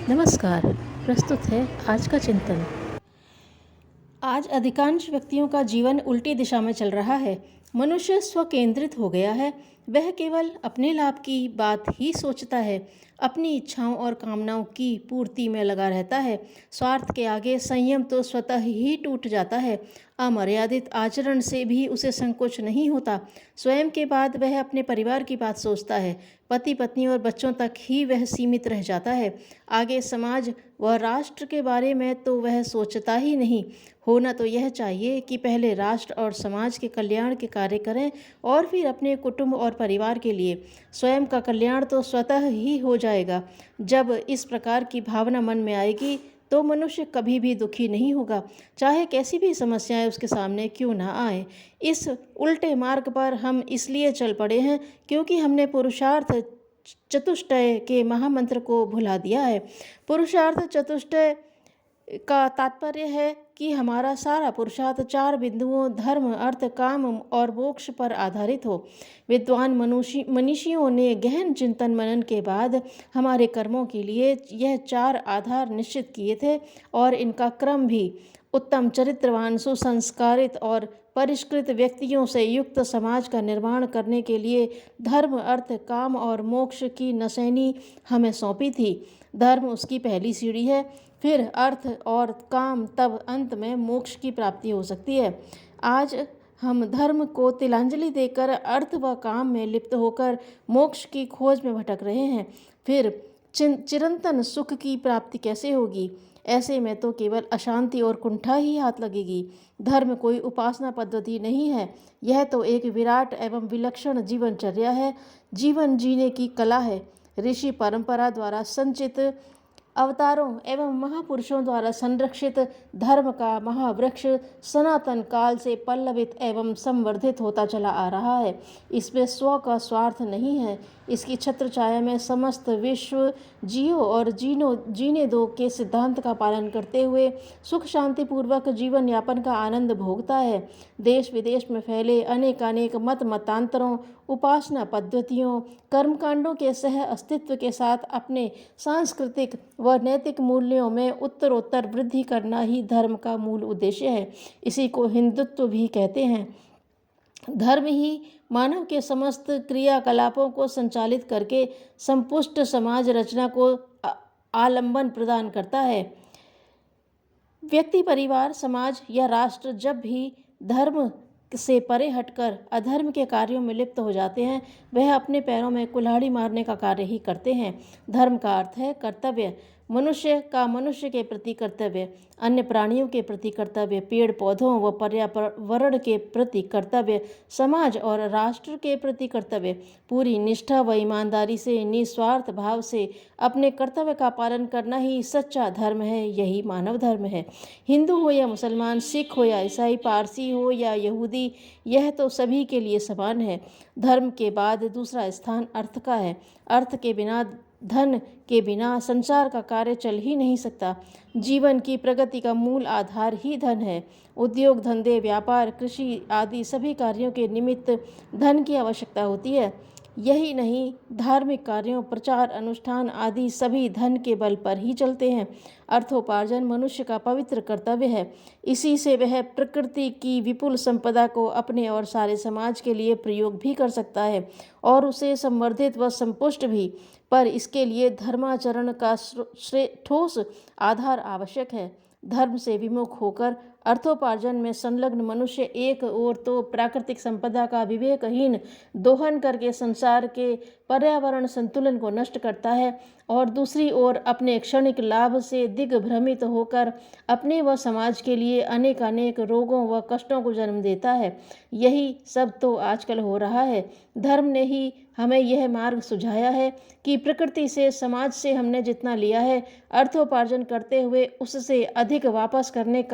नमस्कार। प्रस्तुत है आज का चिंतन। आज अधिकांश व्यक्तियों का जीवन उल्टी दिशा में चल रहा है। मनुष्य स्वकेंद्रित हो गया है। वह केवल अपने लाभ की बात ही सोचता है, अपनी इच्छाओं और कामनाओं की पूर्ति में लगा रहता है। स्वार्थ के आगे संयम तो स्वतः ही टूट जाता है। अमर्यादित आचरण से भी उसे संकोच नहीं होता। स्वयं के बाद वह अपने परिवार की बात सोचता है। पति पत्नी और बच्चों तक ही वह सीमित रह जाता है। आगे समाज व राष्ट्र के बारे में तो वह सोचता ही नहीं। होना तो यह चाहिए कि पहले राष्ट्र और समाज के कल्याण के कार्य करें और फिर अपने कुटुंब और परिवार के लिए। स्वयं का कल्याण तो स्वतः ही हो जाएगा। जब इस प्रकार की भावना मन में आएगी तो मनुष्य कभी भी दुखी नहीं होगा, चाहे कैसी भी समस्याएं उसके सामने क्यों ना आए। इस उल्टे मार्ग पर हम इसलिए चल पड़े हैं क्योंकि हमने पुरुषार्थ चतुष्टय के महामंत्र को भुला दिया है। पुरुषार्थ चतुष्टय का तात्पर्य है कि हमारा सारा पुरुषार्थ 4 बिंदुओं धर्म, अर्थ, काम और मोक्ष पर आधारित हो। विद्वान मनीषियों ने गहन चिंतन मनन के बाद हमारे कर्मों के लिए यह 4 आधार निश्चित किए थे और इनका क्रम भी उत्तम चरित्रवान, सुसंस्कारित और परिष्कृत व्यक्तियों से युक्त समाज का निर्माण करने के लिए धर्म, अर्थ, काम और मोक्ष की नसैनी हमें सौंपी थी। धर्म उसकी पहली सीढ़ी है, फिर अर्थ और काम, तब अंत में मोक्ष की प्राप्ति हो सकती है। आज हम धर्म को तिलांजलि देकर अर्थ व काम में लिप्त होकर मोक्ष की खोज में भटक रहे हैं। फिर चिरंतन सुख की प्राप्ति कैसे होगी? ऐसे में तो केवल अशांति और कुंठा ही हाथ लगेगी। धर्म कोई उपासना पद्धति नहीं है, यह तो एक विराट एवं विलक्षण जीवनचर्या है, जीवन जीने की कला है। ऋषि परंपरा द्वारा संचित अवतारों एवं महापुरुषों द्वारा संरक्षित धर्म का महावृक्ष सनातन काल से पल्लवित एवं संवर्धित होता चला आ रहा है। इसमें स्व का स्वार्थ नहीं है। इसकी छत्र छाया में समस्त विश्व जियो और जीने दो के सिद्धांत का पालन करते हुए सुख शांति पूर्वक जीवन यापन का आनंद भोगता है। देश विदेश में फैले अनेकानेक मतांतरों, उपासना पद्धतियों, कर्मकांडों के सह अस्तित्व के साथ अपने सांस्कृतिक व नैतिक मूल्यों में उत्तरोत्तर वृद्धि करना ही धर्म का मूल उद्देश्य है। इसी को हिंदुत्व भी कहते हैं। धर्म ही मानव के समस्त क्रियाकलापों को संचालित करके संपुष्ट समाज रचना को आलंबन प्रदान करता है। व्यक्ति, परिवार, समाज या राष्ट्र जब भी धर्म से परे हटकर अधर्म के कार्यों में लिप्त हो जाते हैं, वह अपने पैरों में कुल्हाड़ी मारने का कार्य ही करते हैं। धर्म का अर्थ है कर्तव्य। मनुष्य का मनुष्य के प्रति कर्तव्य, अन्य प्राणियों के प्रति कर्तव्य, पेड़ पौधों व पर्यावरण के प्रति कर्तव्य, समाज और राष्ट्र के प्रति कर्तव्य। पूरी निष्ठा व ईमानदारी से, निस्वार्थ भाव से अपने कर्तव्य का पालन करना ही सच्चा धर्म है। यही मानव धर्म है। हिंदू हो या मुसलमान, सिख हो या ईसाई, पारसी हो या यहूदी, यह तो सभी के लिए समान है। धर्म के बाद दूसरा स्थान अर्थ का है। अर्थ के बिना, धन के बिना संसार का कार्य चल ही नहीं सकता। जीवन की प्रगति का मूल आधार ही धन है। उद्योग, धंधे, व्यापार, कृषि आदि सभी कार्यों के निमित्त धन की आवश्यकता होती है। यही नहीं, धार्मिक कार्यों, प्रचार, अनुष्ठान आदि सभी धन के बल पर ही चलते हैं। अर्थोपार्जन मनुष्य का पवित्र कर्तव्य है। इसी से वह प्रकृति की विपुल संपदा को अपने और सारे समाज के लिए प्रयोग भी कर सकता है और उसे संवर्धित व संपुष्ट भी। पर इसके लिए धर्माचरण का ठोस आधार आवश्यक है। धर्म से विमुख होकर अर्थोपार्जन में संलग्न मनुष्य एक ओर तो प्राकृतिक संपदा का विवेकहीन दोहन करके संसार के पर्यावरण संतुलन को नष्ट करता है और दूसरी ओर अपने क्षणिक लाभ से दिग्भ्रमित होकर अपने व समाज के लिए अनेकानेक रोगों व कष्टों को जन्म देता है। यही सब तो आजकल हो रहा है। धर्म ने ही हमें यह मार्ग सुझाया है कि प्रकृति से, समाज से हमने जितना लिया है, अर्थोपार्जन करते हुए उससे अधिक वापस करने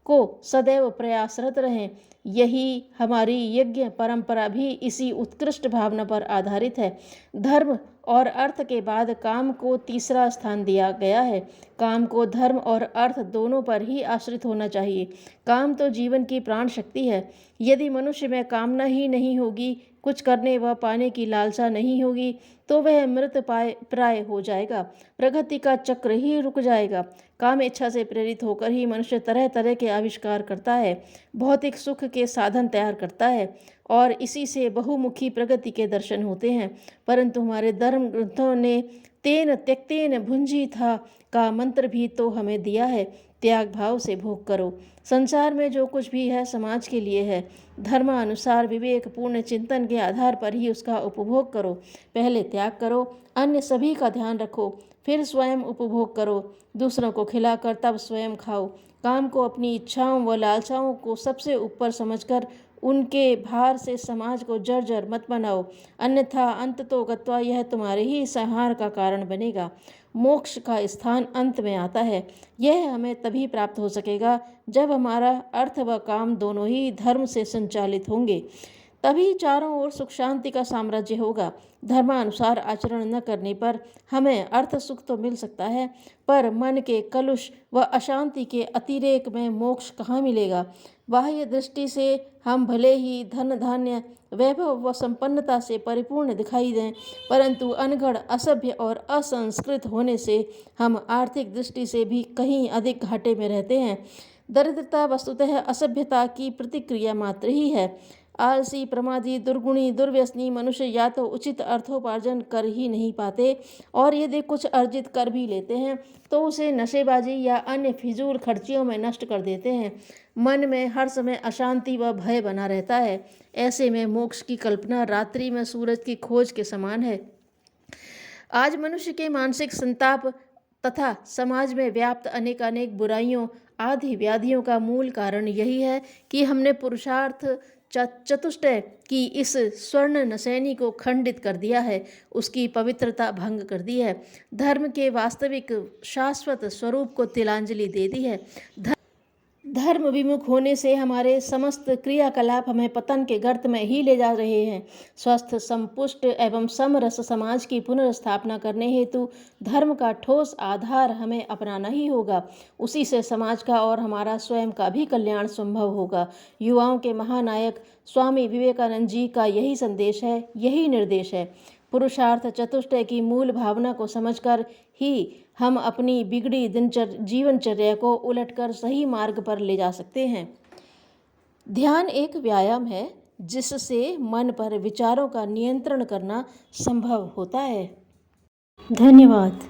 को सदैव प्रयासरत रहें। यही हमारी यज्ञ परंपरा भी इसी उत्कृष्ट भावना पर आधारित है। धर्म और अर्थ के बाद काम को तीसरा स्थान दिया गया है। काम को धर्म और अर्थ दोनों पर ही आश्रित होना चाहिए। काम तो जीवन की प्राण शक्ति है। यदि मनुष्य में कामना ही नहीं होगी, कुछ करने व पाने की लालसा नहीं होगी, तो वह मृत प्राय हो जाएगा। प्रगति का चक्र ही रुक जाएगा। काम इच्छा से प्रेरित होकर ही मनुष्य तरह तरह के आविष्कार करता है, भौतिक सुख के साधन तैयार करता है और इसी से बहुमुखी प्रगति के दर्शन होते हैं। परंतु हमारे धर्म ग्रंथों ने तेन त्यक्तेन भुंजी था का मंत्र भी तो हमें दिया है। त्याग भाव से भोग करो। संसार में जो कुछ भी है समाज के लिए है। धर्मानुसार विवेकपूर्ण चिंतन के आधार पर ही उसका उपभोग करो। पहले त्याग करो, अन्य सभी का ध्यान रखो, फिर स्वयं उपभोग करो। दूसरों को खिलाकर तब स्वयं खाओ। काम को अपनी इच्छाओं व लालसाओं को सबसे ऊपर समझकर उनके भार से समाज को जर्जर मत बनाओ, अन्यथा अंततो गत्वा यह तुम्हारे ही संहार का कारण बनेगा। मोक्ष का स्थान अंत में आता है। यह हमें तभी प्राप्त हो सकेगा जब हमारा अर्थ व काम दोनों ही धर्म से संचालित होंगे। तभी चारों ओर सुख शांति का साम्राज्य होगा। धर्मानुसार आचरण न करने पर हमें अर्थ सुख तो मिल सकता है, पर मन के कलुष व अशांति के अतिरेक में मोक्ष कहाँ मिलेगा। बाह्य दृष्टि से हम भले ही धन धान्य वैभव व संपन्नता से परिपूर्ण दिखाई दें, परंतु अनगढ़ असभ्य और असंस्कृत होने से हम आर्थिक दृष्टि से भी कहीं अधिक घाटे में रहते हैं। दरिद्रता वस्तुतः असभ्यता की प्रतिक्रिया मात्र ही है। आलसी, प्रमादी, दुर्गुणी, दुर्व्यसनी मनुष्य या तो उचित अर्थोपार्जन कर ही नहीं पाते और यदि कुछ अर्जित कर भी लेते हैं तो उसे नशेबाजी या अन्य फिजूल खर्चियों में नष्ट कर देते हैं। मन में हर समय अशांति व भय बना रहता है। ऐसे में मोक्ष की कल्पना रात्रि में सूरज की खोज के समान है। आज मनुष्य के मानसिक संताप तथा समाज में व्याप्त अनेकानेक बुराइयों आदि व्याधियों का मूल कारण यही है कि हमने पुरुषार्थ चतुष्टय की इस स्वर्ण नसैनी को खंडित कर दिया है, उसकी पवित्रता भंग कर दी है, धर्म के वास्तविक शाश्वत स्वरूप को तिलांजलि दे दी है। धर्म विमुख होने से हमारे समस्त क्रियाकलाप हमें पतन के गर्त में ही ले जा रहे हैं। स्वस्थ, संपुष्ट एवं समरस समाज की पुनर्स्थापना करने हेतु धर्म का ठोस आधार हमें अपनाना ही होगा। उसी से समाज का और हमारा स्वयं का भी कल्याण संभव होगा। युवाओं के महानायक स्वामी विवेकानंद जी का यही संदेश है, यही निर्देश है। पुरुषार्थ चतुष्टय की मूल भावना को समझकर ही हम अपनी बिगड़ी जीवनचर्या को उलटकर सही मार्ग पर ले जा सकते हैं। ध्यान एक व्यायाम है जिससे मन पर विचारों का नियंत्रण करना संभव होता है। धन्यवाद।